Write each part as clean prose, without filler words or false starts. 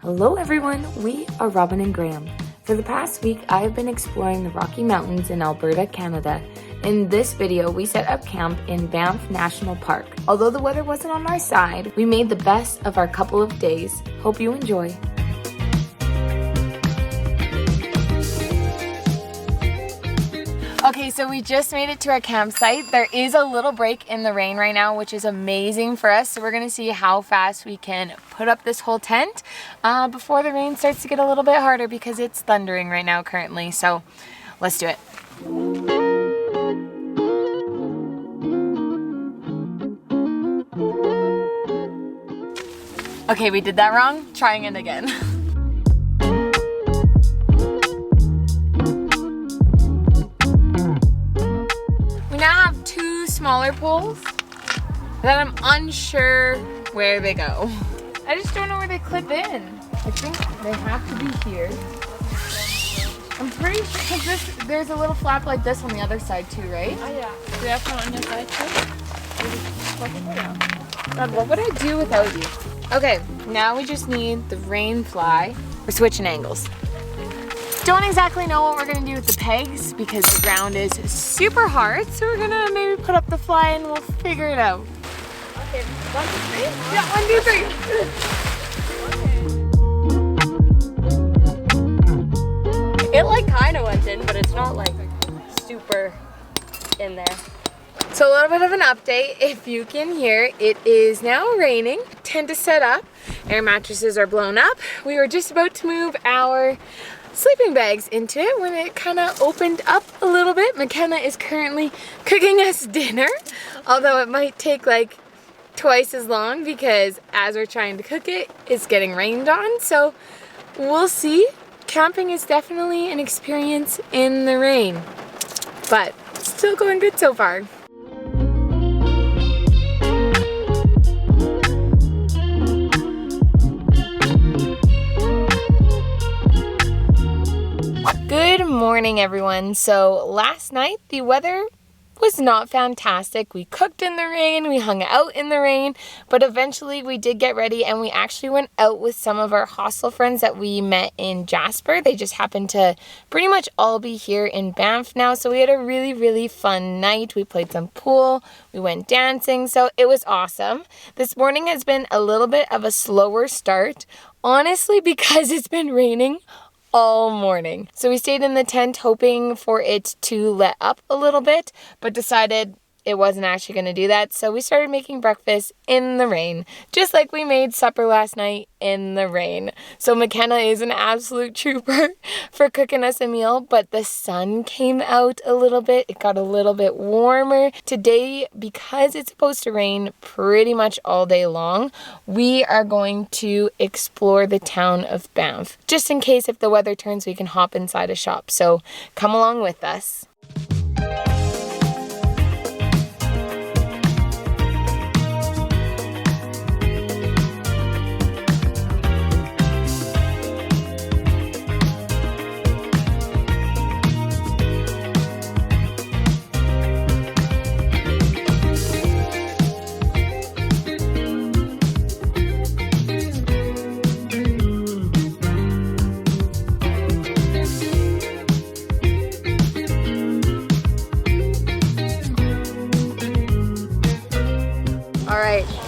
Hello everyone, we are Robin and Graham. For the past week, I have been exploring the Rocky Mountains in Alberta, Canada. In this video, we set up camp in Banff National Park. Although the weather wasn't on our side, we made the best of our couple of days. Hope you enjoy. Okay, so we just made it to our campsite. There is a little break in the rain right now, which is amazing for us. So we're gonna see how fast we can put up this whole tent before the rain starts to get a little bit harder because it's thundering right now currently. So let's do it. Okay, we did that wrong. Trying it again. Now have two smaller poles that I'm unsure where they go. I just don't know where they clip in. I think they have to be here. I'm pretty sure because there's a little flap like this on the other side too, right? Oh yeah. Do you have one on your side too? God, what would I do without you? Okay, now we just need the rain fly. We're switching angles. Don't exactly know what we're gonna do with the pegs because the ground is super hard, so we're gonna maybe put up the fly and we'll figure it out. Okay, 1, 2, 3? Yeah, 1, 2, 3. It like kind of went in, but it's not like super in there. So a little bit of an update. If you can hear, it is now raining. Tent is set up. Air mattresses are blown up. We were just about to move our sleeping bags into it when it kind of opened up a little bit. McKenna is currently cooking us dinner, although it might take like twice as long because as we're trying to cook it, it's getting rained on. So we'll see. Camping is definitely an experience in the rain, but still going good so far. Good morning, everyone. So last night the weather was not fantastic. We cooked in the rain, we hung out in the rain, but eventually we did get ready and we actually went out with some of our hostel friends that we met in Jasper. They just happened to pretty much all be here in Banff now. So we had a really fun night. We played some pool, we went dancing, so it was awesome. This morning has been a little bit of a slower start, honestly, because it's been raining all morning. So we stayed in the tent hoping for it to let up a little bit, but decided it wasn't actually going to do that. So we started making breakfast in the rain, just like we made supper last night in the rain. So McKenna is an absolute trooper for cooking us a meal, but the sun came out a little bit. It got a little bit warmer. Today, because it's supposed to rain pretty much all day long, we are going to explore the town of Banff. Just in case if the weather turns, we can hop inside a shop. So come along with us.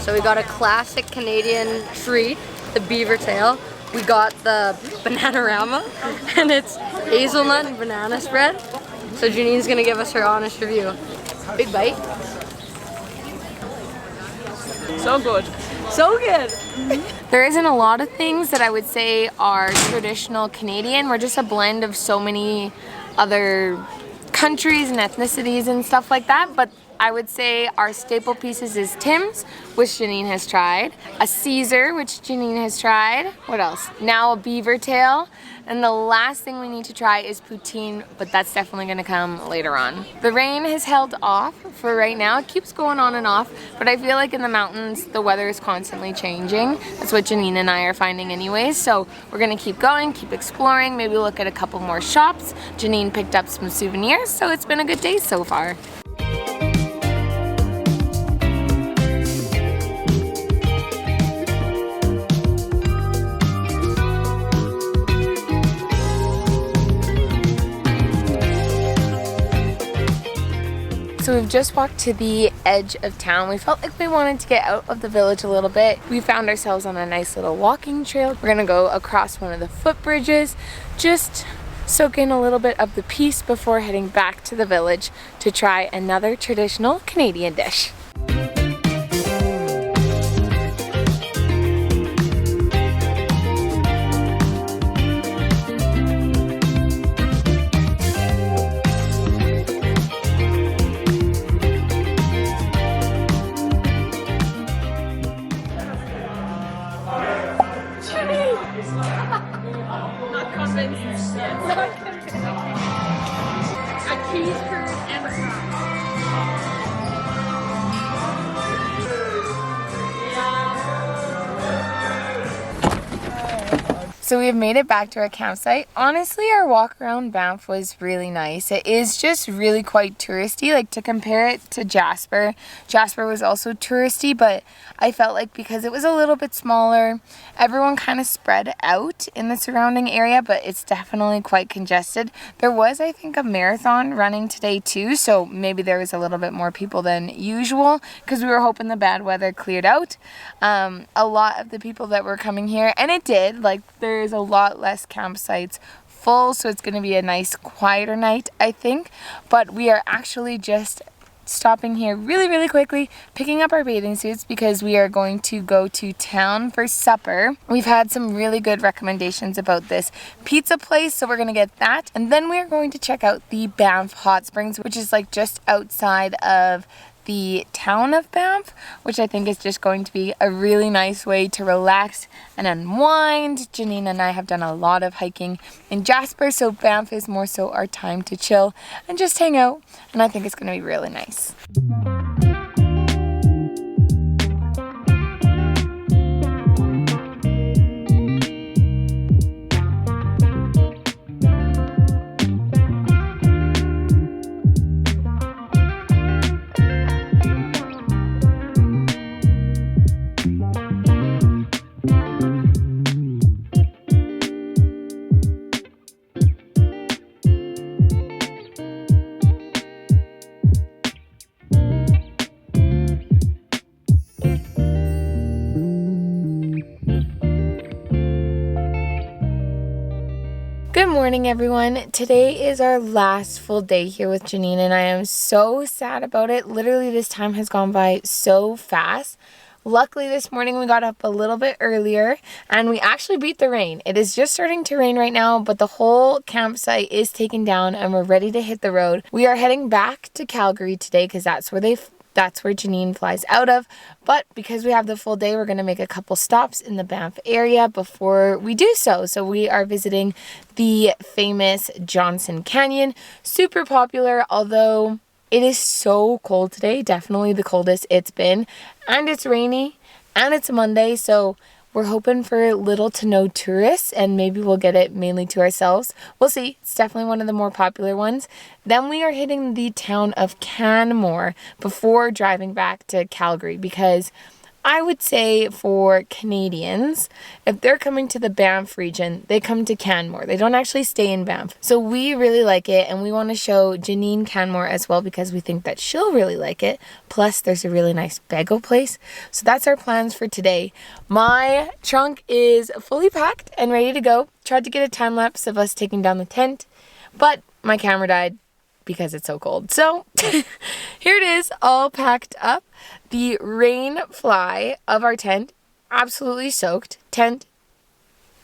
So we got a classic Canadian treat, the beaver tail. We got the Bananarama, and it's hazelnut and banana spread. So Janine's gonna give us her honest review. Big bite. So good. So good. There isn't a lot of things that I would say are traditional Canadian. We're just a blend of so many other countries and ethnicities and stuff like that, but I would say our staple pieces is Tim's, which Janine has tried, a Caesar, which Janine has tried. What else? Now a beaver tail. And the last thing we need to try is poutine, but that's definitely gonna come later on. The rain has held off for right now. It keeps going on and off, but I feel like in the mountains, the weather is constantly changing. That's what Janine and I are finding anyways. So we're gonna keep going, keep exploring, maybe look at a couple more shops. Janine picked up some souvenirs, so it's been a good day so far. So we've just walked to the edge of town. We felt like we wanted to get out of the village a little bit. We found ourselves on a nice little walking trail. We're gonna go across one of the footbridges, just soak in a little bit of the peace before heading back to the village to try another traditional Canadian dish. Not convinced. Not convinced. A cheese curd and a fry. So we've made it back to our campsite. Honestly, our walk around Banff was really nice. It is just really quite touristy. Like, to compare it to Jasper, Jasper was also touristy, but I felt like because it was a little bit smaller, everyone kind of spread out in the surrounding area, but it's definitely quite congested. There was, I think, a marathon running today too, so maybe there was a little bit more people than usual because we were hoping the bad weather cleared out. A lot of the people that were coming here, and it did, like, there's a lot less campsites full, so it's going to be a nice quieter night, I think. But we are actually just stopping here really quickly, picking up our bathing suits because we are going to go to town for supper. We've had some really good recommendations about this pizza place, so we're going to get that. And then we're going to check out the Banff Hot Springs, which is like just outside of the town of Banff, which I think is just going to be a really nice way to relax and unwind. Janine and I have done a lot of hiking in Jasper, so Banff is more so our time to chill and just hang out, and I think it's going to be really nice. Good morning, everyone. Today is our last full day here with Janine, and I am so sad about it. Literally, this time has gone by so fast. Luckily, this morning we got up a little bit earlier and we actually beat the rain. It is just starting to rain right now, but the whole campsite is taken down and we're ready to hit the road. We are heading back to Calgary today because that's where Janine flies out of. But because we have the full day, we're going to make a couple stops in the Banff area before we do so. So we are visiting the famous Johnson Canyon. Super popular, although it is so cold today. Definitely the coldest it's been. And it's rainy. And it's a Monday. So we're hoping for little to no tourists, and maybe we'll get it mainly to ourselves. We'll see. It's definitely one of the more popular ones. Then we are hitting the town of Canmore before driving back to Calgary, because I would say for Canadians, if they're coming to the Banff region, they come to Canmore. They don't actually stay in Banff. So we really like it, and we want to show Janine Canmore as well because we think that she'll really like it. Plus, there's a really nice bagel place. So that's our plans for today. My trunk is fully packed and ready to go. Tried to get a time lapse of us taking down the tent, but my camera died because it's so cold. So here it is, all packed up. The rain fly of our tent, absolutely soaked. Tent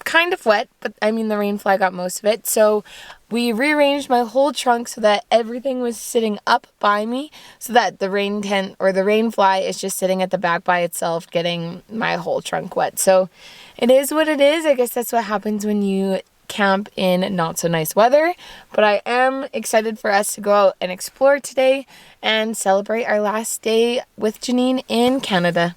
kind of wet, but I mean the rain fly got most of it. So we rearranged my whole trunk so that everything was sitting up by me, so that the rain tent or the rain fly is just sitting at the back by itself, getting my whole trunk wet. So it is what it is. I guess that's what happens when you camp in not so nice weather, but I am excited for us to go out and explore today and celebrate our last day with Janine in Canada.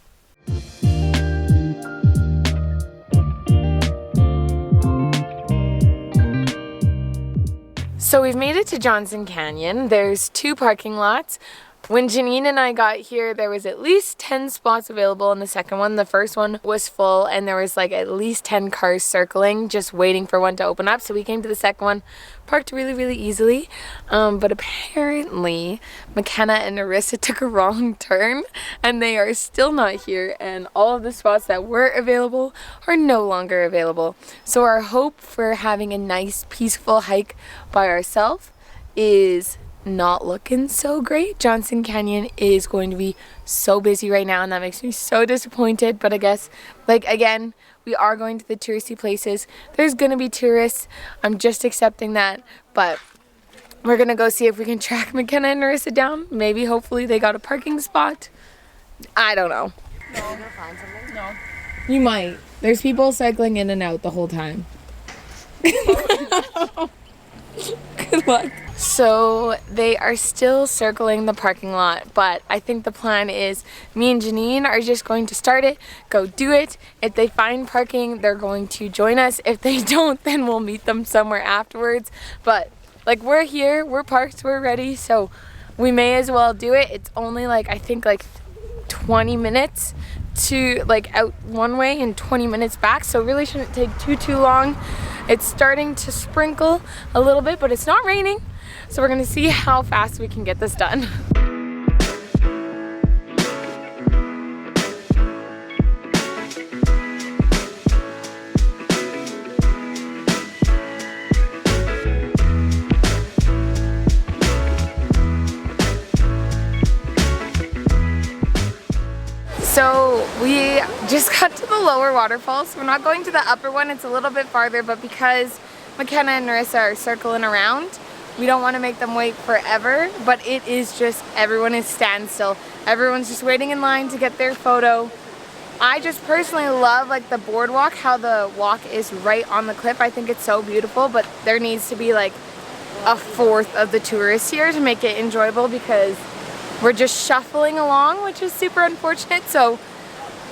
So we've made it to Johnson Canyon. There's two parking lots. When Janine and I got here, there was at least 10 spots available in the second one. The first one was full and there was like at least 10 cars circling, just waiting for one to open up. So we came to the second one, parked really, really easily. But apparently McKenna and Narissa took a wrong turn and they are still not here. And all of the spots that were available are no longer available. So our hope for having a nice, peaceful hike by ourselves is not looking so great. Johnson Canyon is going to be so busy right now and that makes me so disappointed, but I guess, like, again, we are going to the touristy places. There's gonna be tourists. I'm just accepting that, but we're gonna go see if we can track McKenna and Narissa down. Maybe, hopefully, they got a parking spot. I don't know. No, I'm gonna find something. No. You might. There's people cycling in and out the whole time. Good luck. So they are still circling the parking lot, but I think the plan is me and Janine are just going to start it, go do it. If they find parking, they're going to join us. If they don't, then we'll meet them somewhere afterwards. But like, we're here, we're parked, we're ready, so we may as well do it. It's only like, I think like 20 minutes to like out one way and 20 minutes back, so it really shouldn't take too long. It's starting to sprinkle a little bit, but it's not raining, so we're gonna see how fast we can get this done. So we just got to the lower waterfalls. We're not going to the upper one, it's a little bit farther, but because McKenna and Narissa are circling around, we don't want to make them wait forever, but it is just, everyone is standstill. Everyone's just waiting in line to get their photo. I just personally love like the boardwalk, how the walk is right on the cliff. I think it's so beautiful, but there needs to be like a fourth of the tourists here to make it enjoyable because we're just shuffling along, which is super unfortunate. So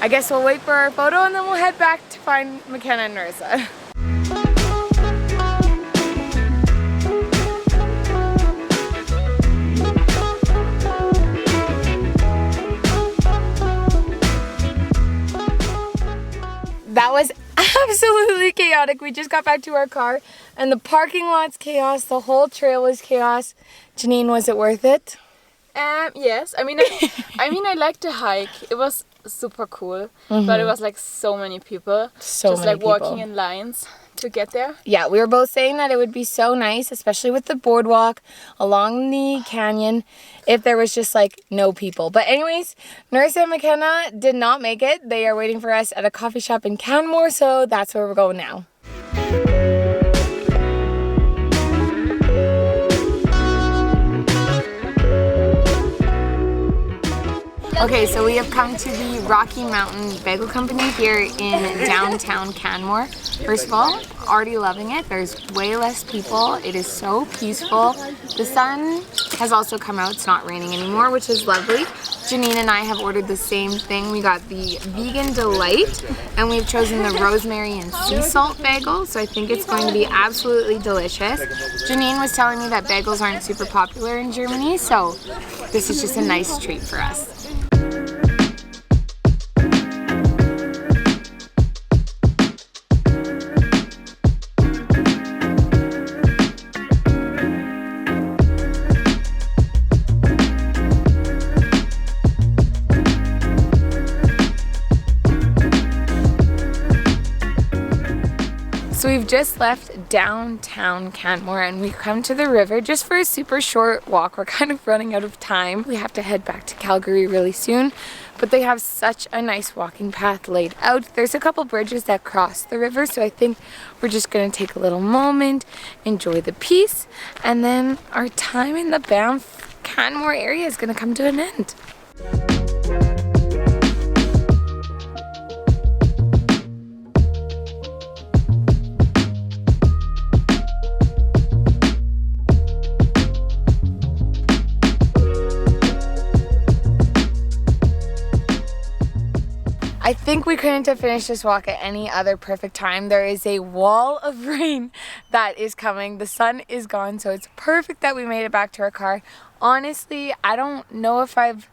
I guess we'll wait for our photo and then we'll head back to find McKenna and Narissa. That was absolutely chaotic. We just got back to our car and the parking lot's chaos. The whole trail was chaos. Janine, was it worth it? Yes. I mean, I liked the hike. It was super cool, but it was like so many people. Just like walking in lines to get there. Yeah, we were both saying that it would be so nice, especially with the boardwalk along the canyon, if there was just like no people. But anyways, Narissa and McKenna did not make it. They are waiting for us at a coffee shop in Canmore, so that's where we're going now. Okay, so we have come to the Rocky Mountain Bagel Company here in downtown Canmore. First of all, already loving it. There's way less people. It is so peaceful. The sun has also come out. It's not raining anymore, which is lovely. Janine and I have ordered the same thing. We got the Vegan Delight, and we've chosen the rosemary and sea salt bagel, so I think it's going to be absolutely delicious. Janine was telling me that bagels aren't super popular in Germany, so this is just a nice treat for us. So we've just left downtown Canmore and we've come to the river just for a super short walk. We're kind of running out of time. We have to head back to Calgary really soon, but they have such a nice walking path laid out. There's a couple bridges that cross the river, so I think we're just gonna take a little moment, enjoy the peace, and then our time in the Banff Canmore area is gonna come to an end. I think we couldn't have finished this walk at any other perfect time. There is a wall of rain that is coming. The sun is gone, so it's perfect that we made it back to our car honestly, I don't know if I've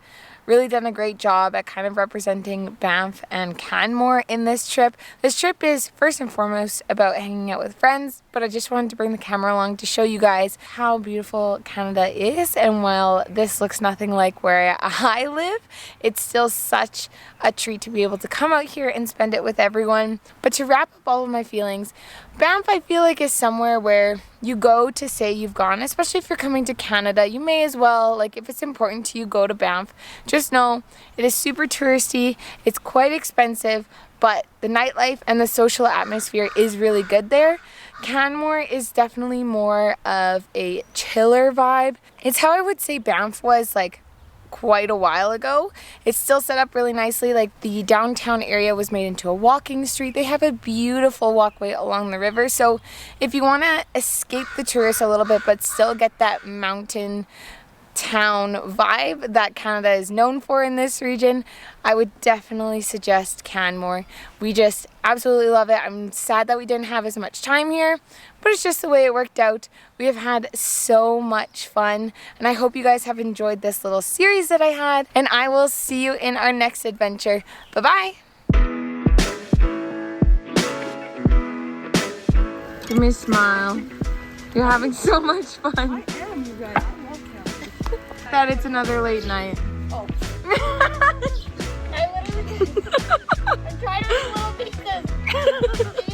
really done a great job at kind of representing Banff and Canmore in this trip. This trip is first and foremost about hanging out with friends, but I just wanted to bring the camera along to show you guys how beautiful Canada is. And while this looks nothing like where I live, it's still such a treat to be able to come out here and spend it with everyone. But to wrap up all of my feelings, Banff I feel like is somewhere where you go to say you've gone, especially if you're coming to Canada. You may as well, like, if it's important to you, go to Banff. Just know it is super touristy, it's quite expensive, but the nightlife and the social atmosphere is really good there. Canmore is definitely more of a chiller vibe. It's how I would say Banff was like quite a while ago. It's still set up really nicely. Like, the downtown area was made into a walking street. They have a beautiful walkway along the river. So if you want to escape the tourists a little bit but still get that mountain town vibe that Canada is known for in this region, I would definitely suggest Canmore. We just absolutely love it. I'm sad that we didn't have as much time here, but it's just the way it worked out. We have had so much fun, and I hope you guys have enjoyed this little series that I had, and I will see you in our next adventure. Bye-bye! Give me a smile. You're having so much fun. I am, you guys. That it's another late night. Oh. I literally I'm trying to be a little because